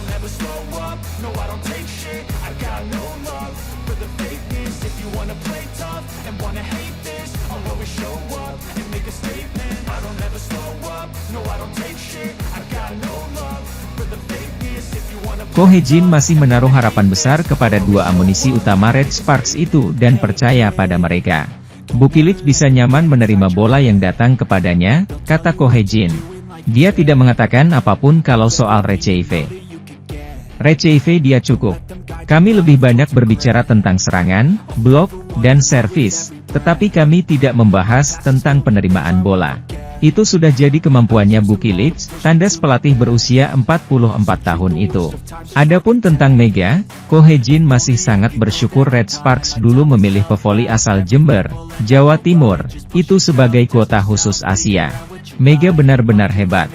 don't ever slow up, no I don't take shit, I got no love for the fakeness. If you wanna play tough and wanna hate this, I'll always show up and make a statement. I don't ever slow up, no I don't take shit, I got no love for the fakeness. If you wanna Ko Hye-jin masih menaruh harapan besar kepada dua amunisi utama Red Sparks itu dan percaya pada mereka. Bukilic bisa nyaman menerima bola yang datang kepadanya, kata Ko Hye-jin. Dia tidak mengatakan apapun kalau soal Receive. Receive dia cukup. Kami lebih banyak berbicara tentang serangan, blok, dan servis, tetapi kami tidak membahas tentang penerimaan bola. Itu sudah jadi kemampuannya Bukilic, tandas pelatih berusia 44 tahun itu. Adapun tentang Mega, Ko Hye-jin masih sangat bersyukur Red Sparks dulu memilih pevoli asal Jember, Jawa Timur, itu sebagai kuota khusus Asia. Mega benar-benar hebat.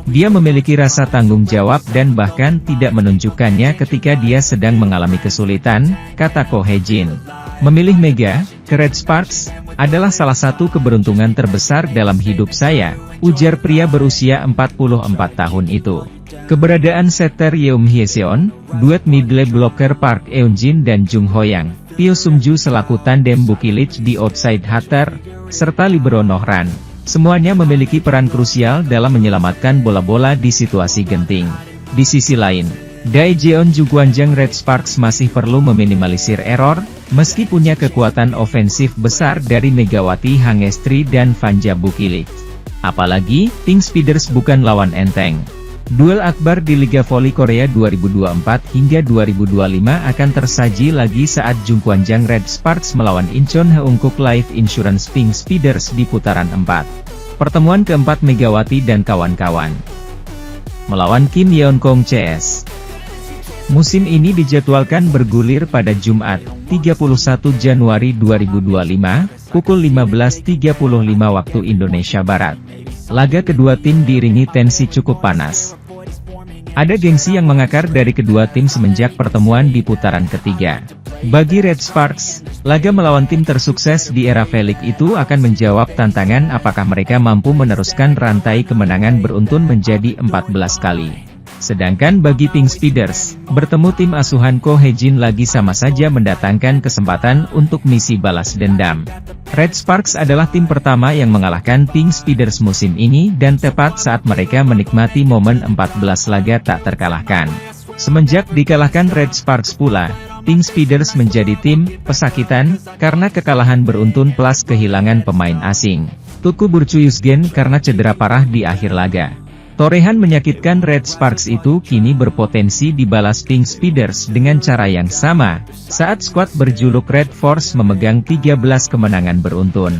Dia memiliki rasa tanggung jawab dan bahkan tidak menunjukkannya ketika dia sedang mengalami kesulitan, kata Ko Hye-jin. Memilih Mega ke Red Sparks adalah salah satu keberuntungan terbesar dalam hidup saya, ujar pria berusia 44 tahun itu. Keberadaan setter Yeom Hye-seon, duet middle blocker Park Eun-jin dan Jung Ho-yang, Pyo Sung-ju selaku tandem Bukilic di outside hitter, serta libero Nohran, semuanya memiliki peran krusial dalam menyelamatkan bola-bola di situasi genting. Di sisi lain, Daejeon Jugwanjang Red Sparks masih perlu meminimalisir error, meski punya kekuatan ofensif besar dari Megawati Hangestri dan Vanja Bukilic. Apalagi, Pink Speeders bukan lawan enteng. Duel akbar di Liga Voli Korea 2024 hingga 2025 akan tersaji lagi saat Jungkwanjang Red Sparks melawan Incheon Heungkuk Life Insurance Pink Speeders di putaran 4. Pertemuan keempat Megawati dan kawan-kawan melawan Kim Yeon-kong CS. Musim ini dijadwalkan bergulir pada Jumat, 31 Januari 2025, pukul 15.35 waktu Indonesia Barat. Laga kedua tim diiringi tensi cukup panas. Ada gengsi yang mengakar dari kedua tim semenjak pertemuan di putaran ketiga. Bagi Red Sparks, laga melawan tim tersukses di era Velik itu akan menjawab tantangan apakah mereka mampu meneruskan rantai kemenangan beruntun menjadi 14 kali. Sedangkan bagi Pink Speeders, bertemu tim asuhan Ko Hye-jin lagi sama saja mendatangkan kesempatan untuk misi balas dendam. Red Sparks adalah tim pertama yang mengalahkan Pink Speeders musim ini dan tepat saat mereka menikmati momen 14 laga tak terkalahkan. Semenjak dikalahkan Red Sparks pula, Pink Speeders menjadi tim pesakitan karena kekalahan beruntun plus kehilangan pemain asing. Tuku Burcuyusgen karena cedera parah di akhir laga. Torehan menyakitkan Red Sparks itu kini berpotensi dibalas Pink Speeders dengan cara yang sama, saat skuad berjuluk Red Force memegang 13 kemenangan beruntun.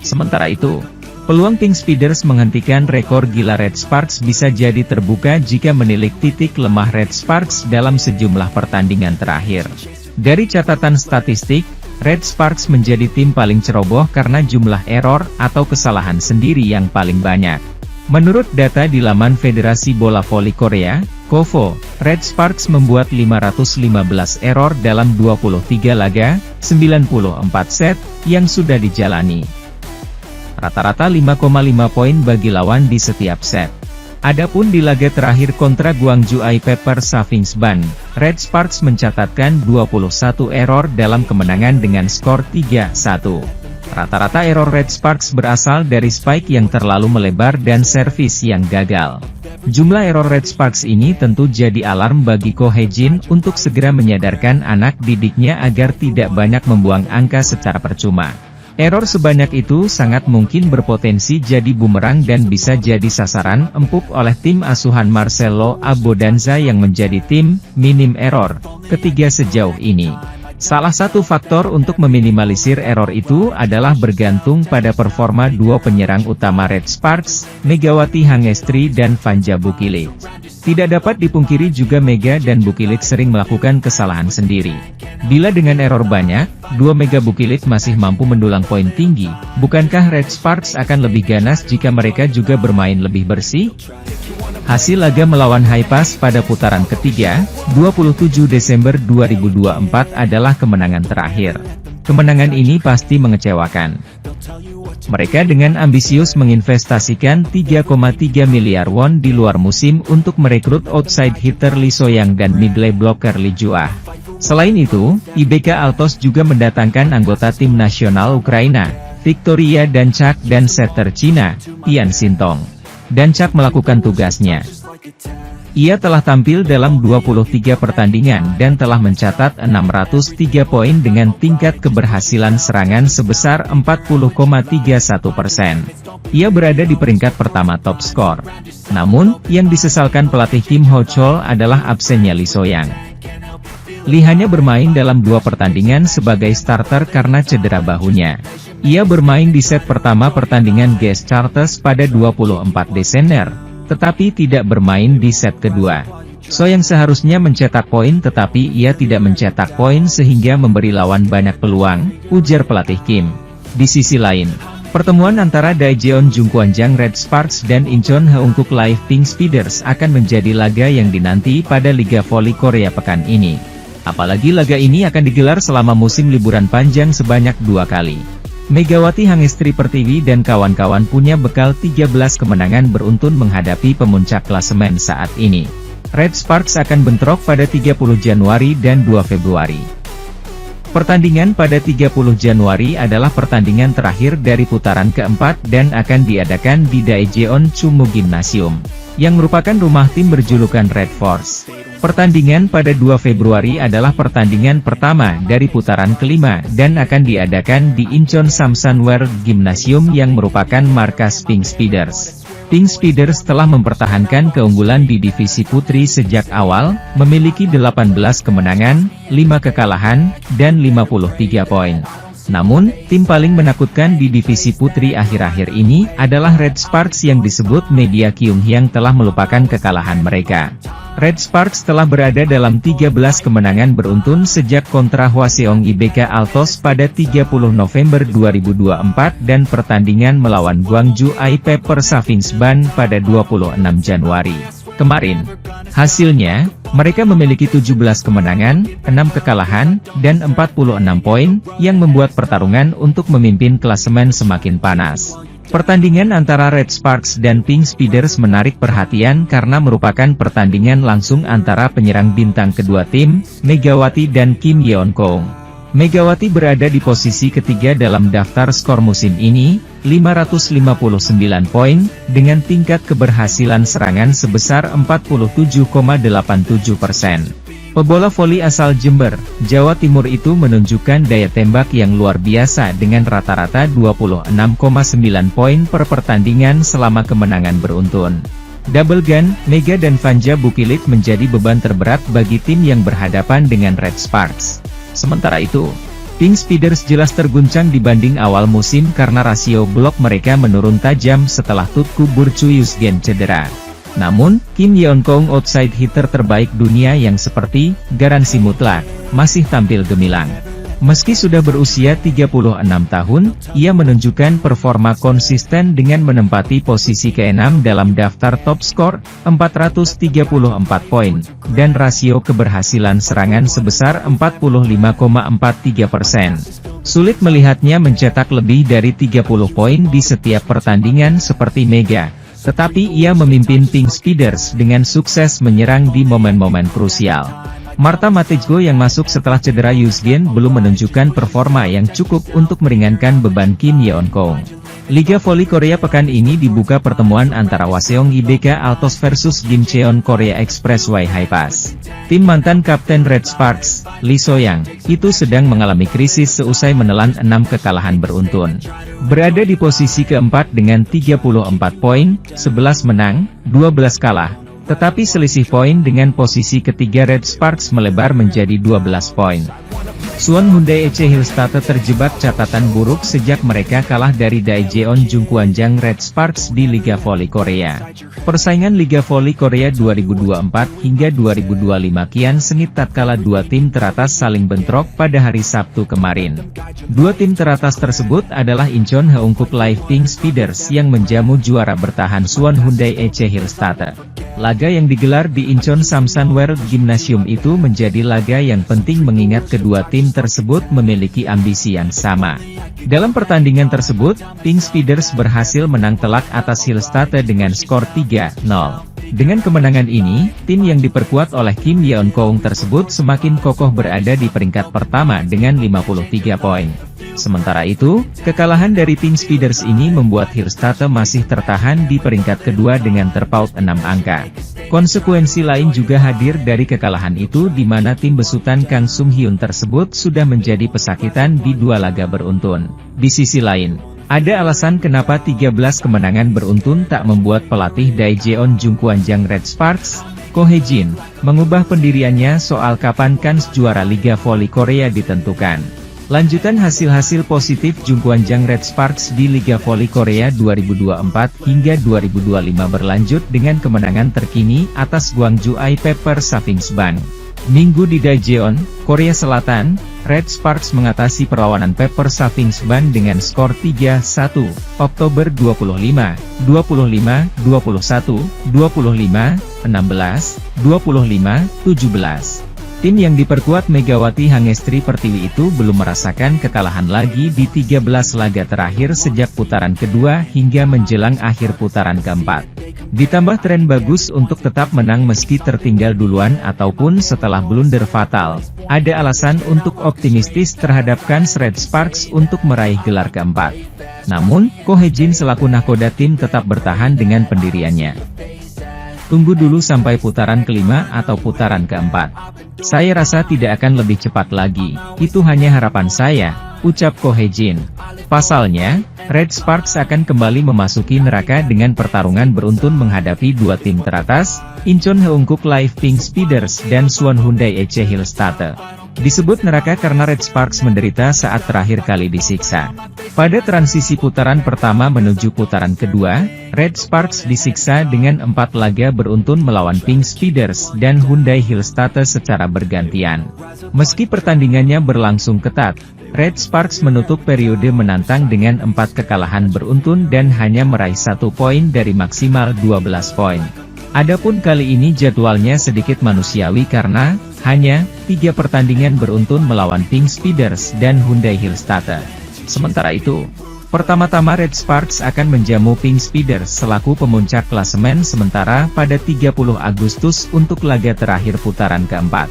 Sementara itu, peluang Pink Speeders menghentikan rekor gila Red Sparks bisa jadi terbuka jika menilik titik lemah Red Sparks dalam sejumlah pertandingan terakhir. Dari catatan statistik, Red Sparks menjadi tim paling ceroboh karena jumlah error atau kesalahan sendiri yang paling banyak. Menurut data di laman Federasi Bola Voli Korea, KOVO, Red Sparks membuat 515 error dalam 23 laga, 94 set, yang sudah dijalani. Rata-rata 5,5 poin bagi lawan di setiap set. Adapun di laga terakhir kontra Gwangju I Pepper Savings Band, Red Sparks mencatatkan 21 error dalam kemenangan dengan skor 3-1. Rata-rata error Red Sparks berasal dari spike yang terlalu melebar dan servis yang gagal. Jumlah error Red Sparks ini tentu jadi alarm bagi Ko Hye-jin untuk segera menyadarkan anak didiknya agar tidak banyak membuang angka secara percuma. Error sebanyak itu sangat mungkin berpotensi jadi bumerang dan bisa jadi sasaran empuk oleh tim asuhan Marcelo Abodanza yang menjadi tim minim error ketiga sejauh ini. Salah satu faktor untuk meminimalisir error itu adalah bergantung pada performa dua penyerang utama Red Sparks, Megawati Hangestri dan Vanja Bukilic. Tidak dapat dipungkiri juga Mega dan Bukilic sering melakukan kesalahan sendiri. Bila dengan error banyak, dua Mega Bukilic masih mampu mendulang poin tinggi, bukankah Red Sparks akan lebih ganas jika mereka juga bermain lebih bersih? Hasil laga melawan Haipas pada putaran ketiga, 27 Desember 2024 adalah kemenangan terakhir. Kemenangan ini pasti mengecewakan. Mereka dengan ambisius menginvestasikan 3,3 miliar won di luar musim untuk merekrut outside hitter Lee So-young dan middle blocker Lee Ju-ah. Selain itu, IBK Altos juga mendatangkan anggota tim nasional Ukraina, Victoria Danchak dan setter Cina, Tian Sintong. Danchak melakukan tugasnya. Ia telah tampil dalam 23 pertandingan dan telah mencatat 603 poin dengan tingkat keberhasilan serangan sebesar 40,31%. Ia berada di peringkat pertama top skor. Namun, yang disesalkan pelatih Kim Ho-chol adalah absennya Lee So-young. Lee hanya bermain dalam 2 pertandingan sebagai starter karena cedera bahunya. Ia bermain di set pertama pertandingan guest starters pada 24 Desember, tetapi tidak bermain di set kedua. So-young seharusnya mencetak poin tetapi ia tidak mencetak poin sehingga memberi lawan banyak peluang, ujar pelatih Kim. Di sisi lain, pertemuan antara Daejeon Jungkwanjang Red Sparks dan Incheon Haeunkook Live Pink Speeders akan menjadi laga yang dinanti pada Liga Voli Korea pekan ini. Apalagi laga ini akan digelar selama musim liburan panjang sebanyak 2 kali. Megawati Hangestri Pertiwi dan kawan-kawan punya bekal 13 kemenangan beruntun menghadapi pemuncak klasemen saat ini. Red Sparks akan bentrok pada 30 Januari dan 2 Februari. Pertandingan pada 30 Januari adalah pertandingan terakhir dari putaran keempat dan akan diadakan di Daejeon Chunmoo Gymnasium, yang merupakan rumah tim berjulukan Red Force. Pertandingan pada 2 Februari adalah pertandingan pertama dari putaran kelima dan akan diadakan di Incheon Samsunwear Gymnasium yang merupakan markas Pink Speeders. Pink Speeders telah mempertahankan keunggulan di divisi putri sejak awal, memiliki 18 kemenangan, 5 kekalahan, dan 53 poin. Namun, tim paling menakutkan di divisi putri akhir-akhir ini adalah Red Sparks yang disebut media Kyunghyang telah melupakan kekalahan mereka. Red Sparks telah berada dalam 13 kemenangan beruntun sejak kontra Hwaseong IBK Altos pada 30 November 2024 dan pertandingan melawan Gwangju IP Persavings Ban pada 26 Januari kemarin. Hasilnya, mereka memiliki 17 kemenangan, 6 kekalahan, dan 46 poin, yang membuat pertarungan untuk memimpin klasemen semakin panas. Pertandingan antara Red Sparks dan Pink Speeders menarik perhatian karena merupakan pertandingan langsung antara penyerang bintang kedua tim, Megawati dan Kim Yeon-kong. Megawati berada di posisi ketiga dalam daftar skor musim ini, 559 poin, dengan tingkat keberhasilan serangan sebesar 47,87%. Pebola voli asal Jember, Jawa Timur itu menunjukkan daya tembak yang luar biasa dengan rata-rata 26,9 poin per pertandingan selama kemenangan beruntun. Double Gun, Mega dan Vanja Bukilit menjadi beban terberat bagi tim yang berhadapan dengan Red Sparks. Sementara itu, Pink Speeders jelas terguncang dibanding awal musim karena rasio blok mereka menurun tajam setelah Tutku Burcu Yusgen cedera. Namun, Kim Yeon-kong outside hitter terbaik dunia yang seperti garansi mutlak, masih tampil gemilang. Meski sudah berusia 36 tahun, ia menunjukkan performa konsisten dengan menempati posisi ke-6 dalam daftar top skor, 434 poin, dan rasio keberhasilan serangan sebesar 45,43%. Sulit melihatnya mencetak lebih dari 30 poin di setiap pertandingan seperti Mega. Tetapi ia memimpin Pink Speeders dengan sukses menyerang di momen-momen krusial. Marta Matejko yang masuk setelah cedera Yusgen belum menunjukkan performa yang cukup untuk meringankan beban Kim Yeon-kong. Liga Voli Korea pekan ini dibuka pertemuan antara Hwaseong IBK Altos versus Gimcheon Korea Expressway Highpass. Tim mantan Kapten Red Sparks, Lee So-young, itu sedang mengalami krisis seusai menelan 6 kekalahan beruntun. Berada di posisi keempat dengan 34 poin, 11 menang, 12 kalah. Tetapi selisih poin dengan posisi ketiga Red Sparks melebar menjadi 12 poin. Suwon Hyundai EC Hillstate terjebak catatan buruk sejak mereka kalah dari Daejeon Jungkwanjang Red Sparks di Liga Voli Korea. Persaingan Liga Voli Korea 2024 hingga 2025 kian sengit tatkala dua tim teratas saling bentrok pada hari Sabtu kemarin. Dua tim teratas tersebut adalah Incheon Haeunkook Live Pink Speeders yang menjamu juara bertahan Suwon Hyundai EC Hillstate. Laga yang digelar di Incheon Samsunwear Gymnasium itu menjadi laga yang penting mengingat kedua tim tim tersebut memiliki ambisi yang sama. Dalam pertandingan tersebut, Pink Speeders berhasil menang telak atas Hillstatte dengan skor 3-0. Dengan kemenangan ini, tim yang diperkuat oleh Kim Yeon-keung tersebut semakin kokoh berada di peringkat pertama dengan 53 poin. Sementara itu, kekalahan dari Pink Speeders ini membuat Hillstatte masih tertahan di peringkat kedua dengan terpaut 6 angka. Konsekuensi lain juga hadir dari kekalahan itu di mana tim besutan Kang Sung Hyun tersebut sudah menjadi pesakitan di 2 laga beruntun. Di sisi lain, ada alasan kenapa 13 kemenangan beruntun tak membuat pelatih Daejeon Jungkwanjang Red Sparks, Ko Hae-jin, mengubah pendiriannya soal kapan kans juara Liga Voli Korea ditentukan. Lanjutan hasil-hasil positif Jungkwanjang Red Sparks di Liga Voli Korea 2024 hingga 2025 berlanjut dengan kemenangan terkini atas Gwangju I Pepper Savings Bank. Minggu di Daejeon, Korea Selatan, Red Sparks mengatasi perlawanan Pepper Savings Bank dengan skor 3-1, Oktober 25, 25, 21, 25, 16, 25, 17. Tim yang diperkuat Megawati Hangestri Pertiwi itu belum merasakan kekalahan lagi di 13 laga terakhir sejak putaran kedua hingga menjelang akhir putaran keempat. Ditambah tren bagus untuk tetap menang meski tertinggal duluan ataupun setelah blunder fatal, ada alasan untuk optimistis terhadap kans Red Sparks untuk meraih gelar keempat. Namun, Ko Hae-jin selaku nahkoda tim tetap bertahan dengan pendiriannya. Tunggu dulu sampai putaran kelima atau putaran keempat. Saya rasa tidak akan lebih cepat lagi, itu hanya harapan saya, ucap Ko Hae-jin. Pasalnya, Red Sparks akan kembali memasuki neraka dengan pertarungan beruntun menghadapi 2 tim teratas, Incheon Heungkuk Live Pink Speeders dan Suwon Hyundai EC Hillstatte. Disebut neraka karena Red Sparks menderita saat terakhir kali disiksa. Pada transisi putaran pertama menuju putaran kedua, Red Sparks disiksa dengan 4 laga beruntun melawan Pink Speeders dan Hyundai Hillstatte secara bergantian. Meski pertandingannya berlangsung ketat, Red Sparks menutup periode menantang dengan 4 kekalahan beruntun dan hanya meraih 1 poin dari maksimal 12 poin. Adapun kali ini jadwalnya sedikit manusiawi karena hanya 3 pertandingan beruntun melawan Pink Speeders dan Hyundai Hillstatte. Sementara itu, pertama-tama Red Sparks akan menjamu Pink Speeders selaku pemuncak klasemen sementara pada 30 Agustus untuk laga terakhir putaran keempat.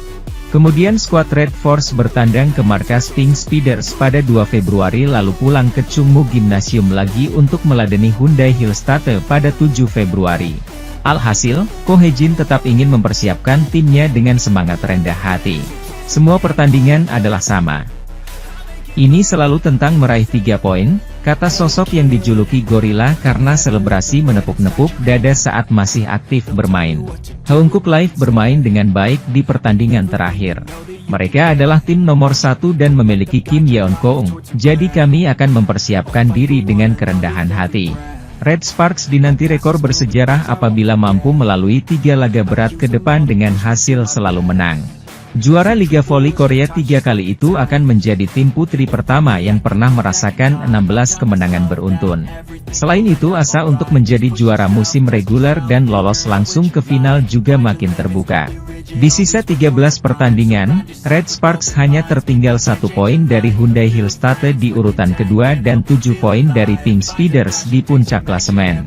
Kemudian skuad Red Force bertandang ke markas Pink Speeders pada 2 Februari lalu pulang ke Chungmu Gymnasium lagi untuk meladeni Hyundai Hillstatte pada 7 Februari. Alhasil, Ko Hae-jin tetap ingin mempersiapkan timnya dengan semangat rendah hati. Semua pertandingan adalah sama. Ini selalu tentang meraih 3 poin, kata sosok yang dijuluki Gorilla karena selebrasi menepuk-nepuk dada saat masih aktif bermain. Heungkuk Live bermain dengan baik di pertandingan terakhir. Mereka adalah tim nomor 1 dan memiliki Kim Yeon-keung, jadi kami akan mempersiapkan diri dengan kerendahan hati. Red Sparks dinanti rekor bersejarah apabila mampu melalui 3 laga berat ke depan dengan hasil selalu menang. Juara Liga Voli Korea 3 kali itu akan menjadi tim putri pertama yang pernah merasakan 16 kemenangan beruntun. Selain itu asa untuk menjadi juara musim reguler dan lolos langsung ke final juga makin terbuka. Di sisa 13 pertandingan, Red Sparks hanya tertinggal 1 poin dari Hyundai Hillstatte di urutan kedua dan 7 poin dari Pink Speeders di puncak klasemen.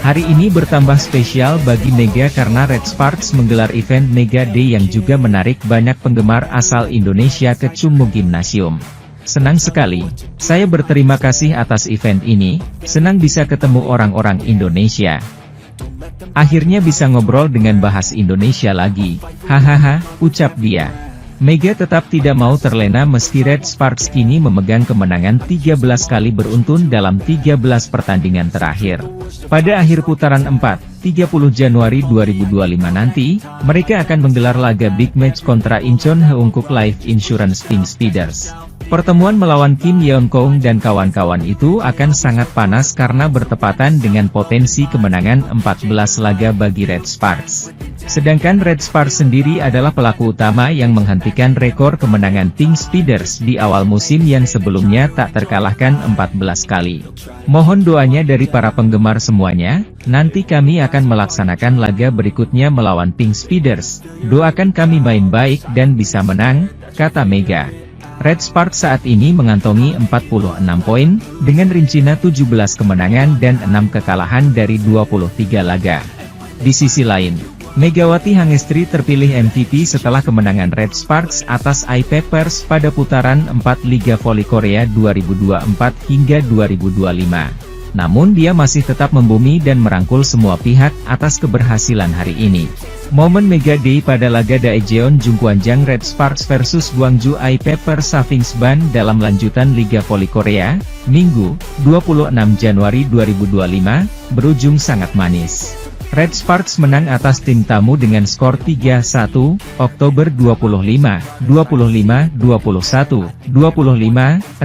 Hari ini bertambah spesial bagi Mega karena Red Sparks menggelar event Mega Day yang juga menarik banyak penggemar asal Indonesia ke Chungmu Gymnasium. Senang sekali, saya berterima kasih atas event ini, senang bisa ketemu orang-orang Indonesia. Akhirnya bisa ngobrol dengan bahas Indonesia lagi, hahaha, ucap dia. Mega tetap tidak mau terlena meski Red Sparks kini memegang kemenangan 13 kali beruntun dalam 13 pertandingan terakhir. Pada akhir putaran 4, 30 Januari 2025 nanti, mereka akan menggelar laga big match kontra Incheon Heungkuk Life Insurance Pink Speeders. Pertemuan melawan Kim Yeon-keung dan kawan-kawan itu akan sangat panas karena bertepatan dengan potensi kemenangan 14 laga bagi Red Sparks. Sedangkan Red Sparks sendiri adalah pelaku utama yang menghentikan rekor kemenangan Pink Speeders di awal musim yang sebelumnya tak terkalahkan 14 kali. Mohon doanya dari para penggemar semuanya, nanti kami akan melaksanakan laga berikutnya melawan Pink Speeders. Doakan kami main baik dan bisa menang, kata Mega. Red Sparks saat ini mengantongi 46 poin, dengan rincian 17 kemenangan dan 6 kekalahan dari 23 laga. Di sisi lain, Megawati Hangestri terpilih MVP setelah kemenangan Red Sparks atas I-Papers pada putaran 4 Liga Voli Korea 2024 hingga 2025. Namun dia masih tetap membumi dan merangkul semua pihak atas keberhasilan hari ini. Momen Mega Day pada laga Daejeon Jungkwanjang Red Sparks versus Gwangju I-Papers Safingsban dalam lanjutan Liga Voli Korea, Minggu, 26 Januari 2025, berujung sangat manis. Red Sparks menang atas tim tamu dengan skor 3-1, Oktober 25, 25, 21, 25, 16,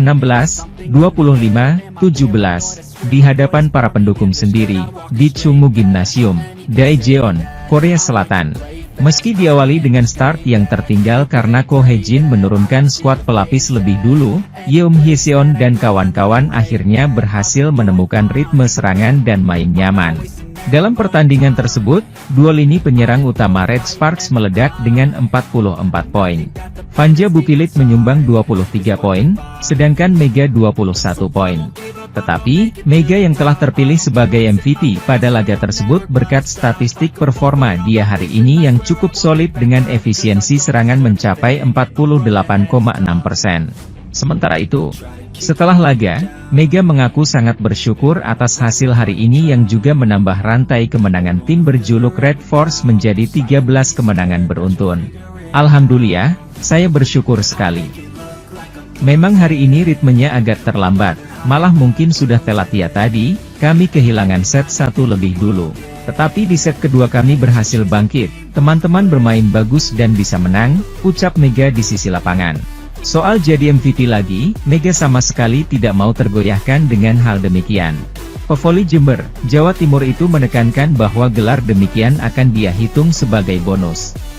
25, 17, di hadapan para pendukung sendiri, di Chungmu Gymnasium, Daejeon, Korea Selatan. Meski diawali dengan start yang tertinggal karena Ko Hae-jin menurunkan skuad pelapis lebih dulu, Yeom Hyeseon dan kawan-kawan akhirnya berhasil menemukan ritme serangan dan main nyaman. Dalam pertandingan tersebut, dua lini penyerang utama Red Sparks meledak dengan 44 poin. Fanja Bukilit menyumbang 23 poin, sedangkan Mega 21 poin. Tetapi, Mega yang telah terpilih sebagai MVP pada laga tersebut berkat statistik performa dia hari ini yang cukup solid dengan efisiensi serangan mencapai 48,6%. Sementara itu, setelah laga, Mega mengaku sangat bersyukur atas hasil hari ini yang juga menambah rantai kemenangan tim berjuluk Red Force menjadi 13 kemenangan beruntun. Alhamdulillah, saya bersyukur sekali. Memang hari ini ritmenya agak terlambat, malah mungkin sudah telat ya tadi, kami kehilangan set 1 lebih dulu. Tetapi di set kedua kami berhasil bangkit, teman-teman bermain bagus dan bisa menang, ucap Mega di sisi lapangan. Soal jadi MVP lagi, Mega sama sekali tidak mau tergoyahkan dengan hal demikian. Pevoli Jember, Jawa Timur itu menekankan bahwa gelar demikian akan dia hitung sebagai bonus.